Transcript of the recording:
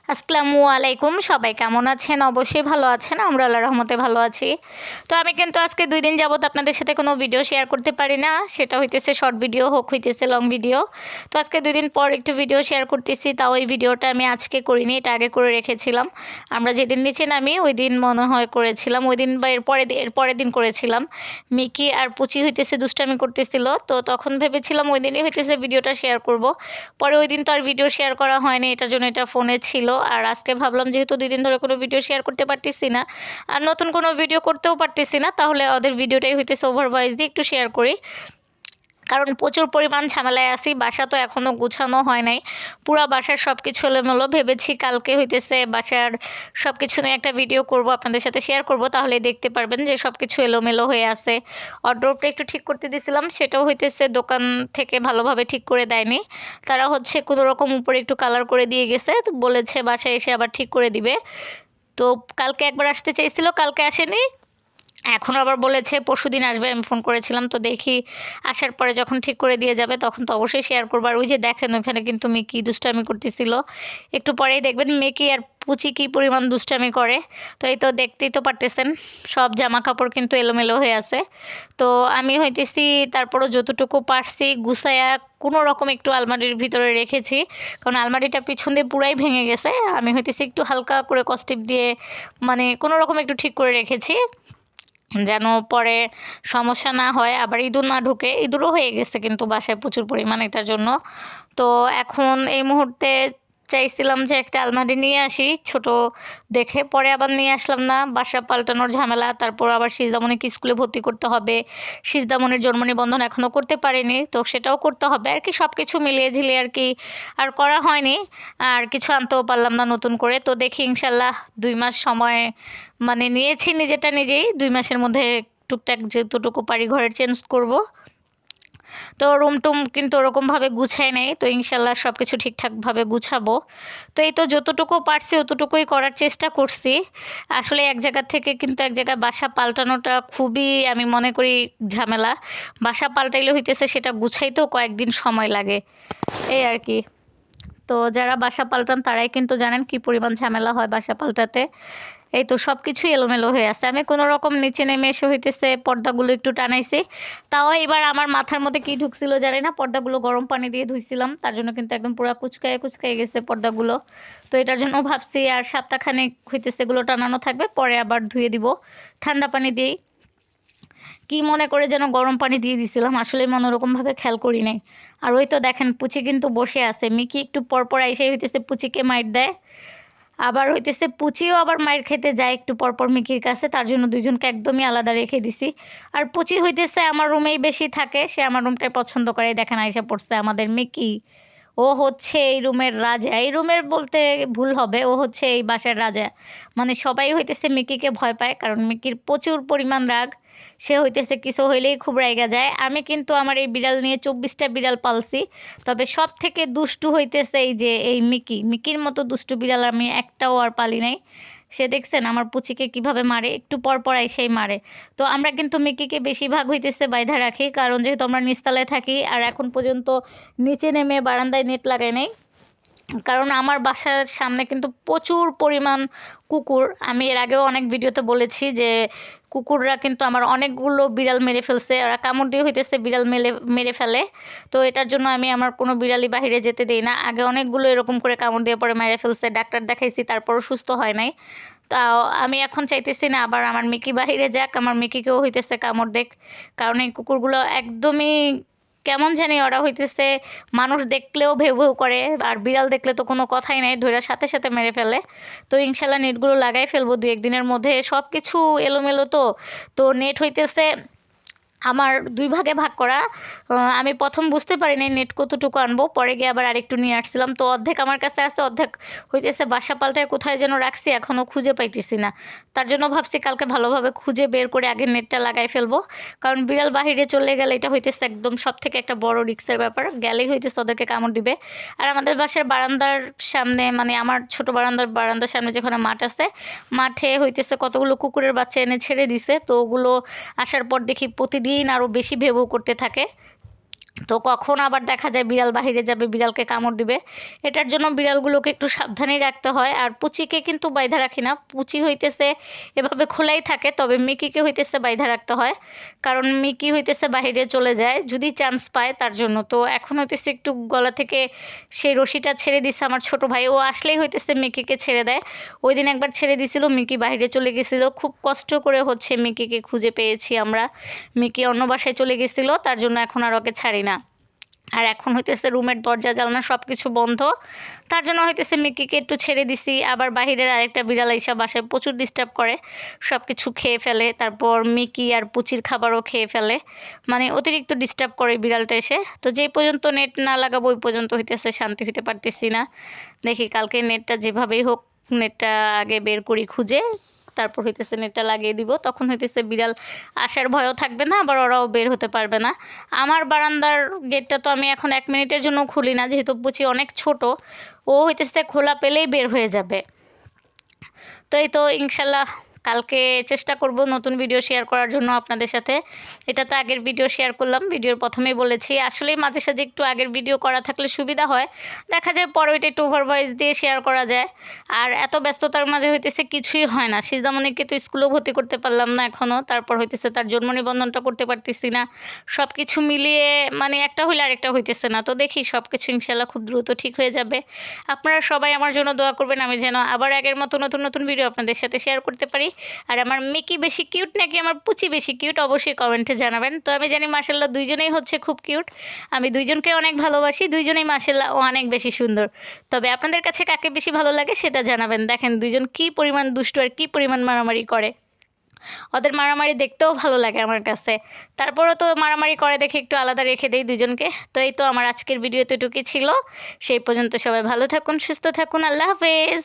আসসালামু আলাইকুম, সবাই কেমন আছেন? অবশ্যই ভালো আছেন, আমরা আল্লাহর রহমতে ভালো আছি। তো আমি কিন্তু আজকে 2 দিন যাবত আপনাদের সাথে কোনো ভিডিও শেয়ার করতে পারি না, সেটা হইতেছে শর্ট ভিডিও হোক হইতেছে লং ভিডিও। তো আজকে 2 দিন পর একটু ভিডিও শেয়ার করতেছি, তাও এই ভিডিওটা আমি আজকে করিনি, এটা আগে করে রেখেছিলাম। আমরা যেদিন নিচে নামি ওই দিন মনে হয় করেছিলাম, ওই দিন বা এর পরের দিন করেছিলাম। মিকি আর পুচি হইতেছে দুষ্টামি করতেছিল, তো তখন ভেবেছিলাম ওই দিনই হইতেছে ভিডিওটা শেয়ার করব। পরে ওই দিন তো আর ভিডিও শেয়ার করা হয়নি, এটার জন্য এটা ফোনে ছিল। আর আজকে ভাবলাম যেহেতু 2 দিন ধরে কোনো ভিডিও শেয়ার করতে পারতেছি না আর নতুন কোনো ভিডিও করতেও পারতেছি না, তাহলে ওদের ভিডিওটাই হইতেছে ওভার ভয়েস দিয়ে একটু শেয়ার করি। কারণ প্রচুর পরিমাণ ঝামেলায় আছি, বাসা তো এখনও গুছানো হয় নাই, পুরা বাসার সব কিছু এলোমেলো। ভেবেছি কালকে হইতেছে বাসার সব কিছু নিয়ে একটা ভিডিও করব, আপনাদের সাথে শেয়ার করব, তাহলে দেখতে পারবেন যে সব কিছু এলোমেলো হয়ে আছে। ওয়ারড্রোবটা একটু ঠিক করতে দিয়েছিলাম, সেটাও হইতেছে দোকান থেকে ভালোভাবে ঠিক করে দেয়নি, তারা হচ্ছে কোনো রকম উপরে একটু কালার করে দিয়ে গেছে, তো বলেছে বাসায় এসে আবার ঠিক করে দিবে। তো কালকে একবার আসতে চেয়েছিল, কালকে আসেনি, এখন আবার বলেছে পরশুদিন আসবে। আমি ফোন করেছিলাম, তো দেখি আসার পরে যখন ঠিক করে দিয়ে যাবে তখন তো অবশ্যই শেয়ার করবো। আর ওই যে দেখেন ওখানে কিন্তু মিকি দুষ্টামি করতেছিল, একটু পরেই দেখবেন মিকি আর পুচি কী পরিমাণ দুষ্টামি করে। তো এই তো দেখতেই তো পারতেছেন, সব জামা কাপড় কিন্তু এলোমেলো হয়ে আছে। তো আমি হইতেছি তারপরও যতটুকু পারছি গুছায়া কোনো রকম একটু আলমারির ভিতরে রেখেছি, কারণ আলমারিটা পিছন দিয়ে পুরাই ভেঙে গেছে। আমি হইতেছি একটু হালকা করে কস্টিপ দিয়ে মানে কোনো রকম একটু ঠিক করে রেখেছি, যেন পরে সমস্যা না হয়, আবার ইঁদুর না ঢুকে। ইঁদুরও হয়ে গেছে কিন্তু বাসায় প্রচুর পরিমাণ এটার জন্য। তো এখন এই মুহূর্তে চাইছিলাম যে একটা আলমারি নিয়ে আসি ছোট দেখে, পরে আবার নিয়ে আসলাম না, বাসা পাল্টানোর ঝামেলা, তারপর আবার সিজদামণিকে স্কুলে ভর্তি করতে হবে, সিজদামণির জন্ম নিবন্ধন এখনও করতে পারিনি, তো সেটাও করতে হবে আর কি, সব কিছু মিলিয়ে ঝিলিয়ে আর কি আর করা হয়নি। আর কিছু আনতেও পারলাম না নতুন করে। তো দেখি ইনশাল্লাহ 2 মাস সময় মানে নিয়েছি নিজেটা নিজেই, 2 মাসের মধ্যে টুকটাক যেতটুকু পারি ঘরের চেঞ্জ করব। তো রুম টুম কিন্তু ওরকমভাবে গুছাই নেই, তো ইনশাল্লাহ সব কিছু ঠিকঠাকভাবে গুছাবো। তো এই তো যতটুকু পারছি অতটুকুই করার চেষ্টা করছি। আসলে এক জায়গা থেকে কিন্তু এক জায়গায় বাসা পাল্টানোটা খুবই আমি মনে করি ঝামেলা। বাসা পাল্টাইলে হইতেছে সেটা গুছাইতেও কয়েকদিন সময় লাগে, এই আর কি। তো যারা বাসা পাল্টান তারাই কিন্তু জানেন কি পরিমাণ ঝামেলা হয় বাসা পাল্টাতে। এই তো সব কিছুই এলোমেলো হয়ে আছে, আমি কোনো রকম নিচে নেমে এসে হইতেছে পর্দাগুলো একটু টানাইছি। তাও এবার আমার মাথার মধ্যে কি ঢুকছিল জানি না, পর্দাগুলো গরম পানি দিয়ে ধুইছিলাম, তার জন্য কিন্তু একদম পুরো কুচকায় কুচকায় গেছে পর্দাগুলো। তো এটার জন্য ভাবছি আর সপ্তাহখানেক হইতেছে এগুলো টানানো থাকবে, পরে আবার ধুয়ে দিব ঠান্ডা পানি দিয়েই। কি মনে করে যেন গরম পানি দিয়ে দিছিলাম, আসলে মনোরকমভাবে খেয়াল করি নাই। আর ওই তো দেখেন পুচি কিন্তু বসে আছে, মিকি একটু পরপর আইসে হইতেছে পুচিকে মাইর দেয়, আবার হইতেছে পুচিও আবার মাইর খেতে যায় একটু পরপর মিকির কাছে, তার জন্য দুইজনকে একদমই আলাদা রেখে দিছি। আর পুচি হইতেছে আমার রুমেই বেশি থাকে, সে আমার রুমটাই পছন্দ করে। দেখেন আইসা পড়ছে আমাদের মিকি, ও হচ্ছে এই রুমের রাজা, এই রুমের বলতে ভুল হবে, ও হচ্ছে এই বাসার রাজা। মানে সবাই হইতেছে মিকিকে ভয় পায়, কারণ মিকির প্রচুর পরিমাণ রাগ, সে হইতেছে কিছু হইলেই খুব রাইগা যায়। আমি কিন্তু আমার এই বিড়াল নিয়ে 24টা বিড়াল পালছি, তবে সব থেকে দুষ্টু হইতেছে এই যে এই মিকির মতো দুষ্টু বিড়াল আমি একটাও আর পালি নাই। সে দেখছেন আমার পুচিকে কিভাবে মারে, একটু পর পর সেই মারে। তো আমরা কিন্তু মিকিকে বেশিরভাগ হইতেছে বাইধা রাখি, কারণ যেহেতু আমরা নিচতলায় থাকি আর এখন পর্যন্ত নিচে নেমে বারান্দায় নেট লাগাই নাই, কারণ আমার বাসার সামনে কিন্তু প্রচুর পরিমাণ কুকুর। আমি এর আগেও অনেক ভিডিওতে বলেছি যে কুকুররা কিন্তু আমার অনেকগুলো বিড়াল মেরে ফেলছে, ওরা কামড় দিয়ে হইতেছে বিড়াল মেরে ফেলে। তো এটার জন্য আমি আমার কোনো বিড়ালই বাহিরে যেতে দিই না, আগে অনেকগুলো এরকম করে কামড় দিয়ে পরে মেরে ফেলছে, ডাক্তার দেখাইছি তারপরও সুস্থ হয় নাই। তাও আমি এখন চাইতেছি না আবার আমার মিকি বাহিরে যাক, আমার মিকিকেও হইতেছে কামড় দেখ, কারণ এই কুকুরগুলো একদমই কেমন জানি, ওরা হইতেছে মানুষ দেখলেও ভেউ ভেউ করে, আর বিড়াল দেখলে তো কোনো কথাই নাই, ধৈরার সাথে সাথে মেরে ফেলে। তো ইনশাল্লাহ নেটগুলো লাগাই ফেলবো 2-1 দিনের মধ্যে, সব কিছু এলোমেলো। তো তো নেট হইতেছে আমার 2 ভাগে ভাগ করা। আমি প্রথম বুঝতে পারিনি নেট কতটুকু আনবো, পরে গিয়ে আবার আরেকটু নিয়ে আসছিলাম, তো অর্ধেক আমার কাছে আছে, অর্ধেক হইতেছে বাসা পাল্টায় কোথায় যেন রাখছি, এখনও খুঁজে পাইতেছি না। তার জন্য ভাবছি কালকে ভালোভাবে খুঁজে বের করে আগে নেটটা লাগাই ফেলবো, কারণ বিড়াল বাহিরে চলে গেলে এটা হইতেছে একদম সব থেকে একটা বড় রিস্কের ব্যাপার, গেলেই হইতেছে ওদেরকে কামড় দিবে। আর আমাদের বাসার বারান্দার সামনে মানে আমার ছোট বারান্দার সামনে যেখানে মাঠ আছে, মাঠে হইতেছে কতগুলো কুকুরের বাচ্চা এনে ছেড়ে দিছে, তো ওগুলো আসার পর দেখি প্রতিদিন আরও বেশি ভেউ ভেউ করতে থাকে। তো কখন আবার দেখা যায় বিড়াল বাহিরে যাবে, বিড়ালকে কামড় দিবে, এটার জন্য বিড়ালগুলোকে একটু সাবধানেই রাখতে হয়। আর পুচিকে কিন্তু বাইধা রাখি না, পুচি হইতেছে এভাবে খোলাই থাকে, তবে মিকিকে হইতেছে বাইধা রাখতে হয়, কারণ মিকি হইতেছে বাহিরে চলে যায় যদি চান্স পায় তার জন্য। তো এখন হইতেছে একটু গলা থেকে সেই রশিটা ছেড়ে দিছে আমার ছোট ভাই, ও আসলেই হইতেছে মিকিকে ছেড়ে দেয়। ওই দিন একবার ছেড়ে দিছিল, মিকি বাহিরে চলে গেছিলো, খুব কষ্ট করে হচ্ছে মিকিকে খুঁজে পেয়েছি আমরা। মিকি অন্য বাসায় চলে গেছিলো, তার জন্য এখন আর ওকে ছাড়ি না। আর এখন হইতেছে রুমের দরজা জানলা সব কিছু বন্ধ, তার জন্য হইতেছে মিকিকে একটু ছেড়ে দিছি। আবার বাহিরের আরেকটা বিড়াল এসে বাসায় প্রচুর ডিস্টার্ব করে, সব কিছু খেয়ে ফেলে, তারপর মিকি আর পুচির খাবারও খেয়ে ফেলে, মানে অতিরিক্ত ডিস্টার্ব করে বিড়ালটা এসে। তো যেই পর্যন্ত নেট না লাগাবো ওই পর্যন্ত হইতেছে শান্তি হইতে পারতেছি না। দেখি কালকে নেটটা যেভাবেই হোক, নেটটা আগে বের করি খুঁজে, তারপর হইতেছে নেটটা লাগিয়ে দিব, তখন হইতেছে বিড়াল আসার ভয়ও থাকবে না, আবার ওরাও বের হতে পারবে না। আমার বারান্দার গেটটা তো আমি এখন 1 মিনিটের জন্য খুলি না, যেহেতু বুঝি অনেক ছোট, ও হইতেছে খোলা পেলেই বের হয়ে যাবে। তো এই তো ইনশাল্লাহ কালকে চেষ্টা করব নতুন ভিডিও শেয়ার করার জন্য আপনাদের সাথে। এটা তো আগের ভিডিও শেয়ার করলাম, ভিডিওর প্রথমেই বলেছি, আসলেই মাঝে সাঝে একটু আগের ভিডিও করা থাকলে সুবিধা হয়, দেখা যায় পরে ওইটা একটু ওভার ভয়েস দিয়ে শেয়ার করা যায়। আর এত ব্যস্ততার মাঝে হইতেছে কিছুই হয় না, সিজদামণিকে তো স্কুলেও ভর্তি করতে পারলাম না এখনও, তারপর হইতেছে তার জন্ম নিবন্ধনটা করতে পারতেছি না, সব কিছু মিলিয়ে মানে একটা হইলে আরেকটা হইতেছে না। তো দেখি সব কিছু ইনশাল্লাহ খুব দ্রুত ঠিক হয়ে যাবে। আপনারা সবাই আমার জন্য দোয়া করবেন, আমি যেন আবার আগের মতো নতুন নতুন ভিডিও আপনাদের সাথে শেয়ার করতে পারি। আর আমার মিকি বেশি কিউট নাকি আমার পুচি বেশি কিউট অবশ্যই কমেন্টে জানাবেন। তো আমি জানি মাশাল্লাহ দুইজনেই হচ্ছে খুব কিউট, আমি দুইজনকে অনেক ভালোবাসি, দুইজনেই মাশাল্লাহ অনেক বেশি সুন্দর। তবে আপনাদের কাছে কাকে বেশি ভালো লাগে সেটা জানাবেন। দেখেন দুইজন কী পরিমাণ দুষ্টু আর কী পরিমাণ মারামারি করে, ওদের মারামারি দেখতেও ভালো লাগে আমার কাছে। তারপরও তো মারামারি করে দেখে একটু আলাদা রেখে দেই দুজনকে। তো এই তো আমার আজকের ভিডিও তো এটুকুই ছিল, সেই পর্যন্ত সবাই ভালো থাকুন, সুস্থ থাকুন, আল্লাহ হাফেজ।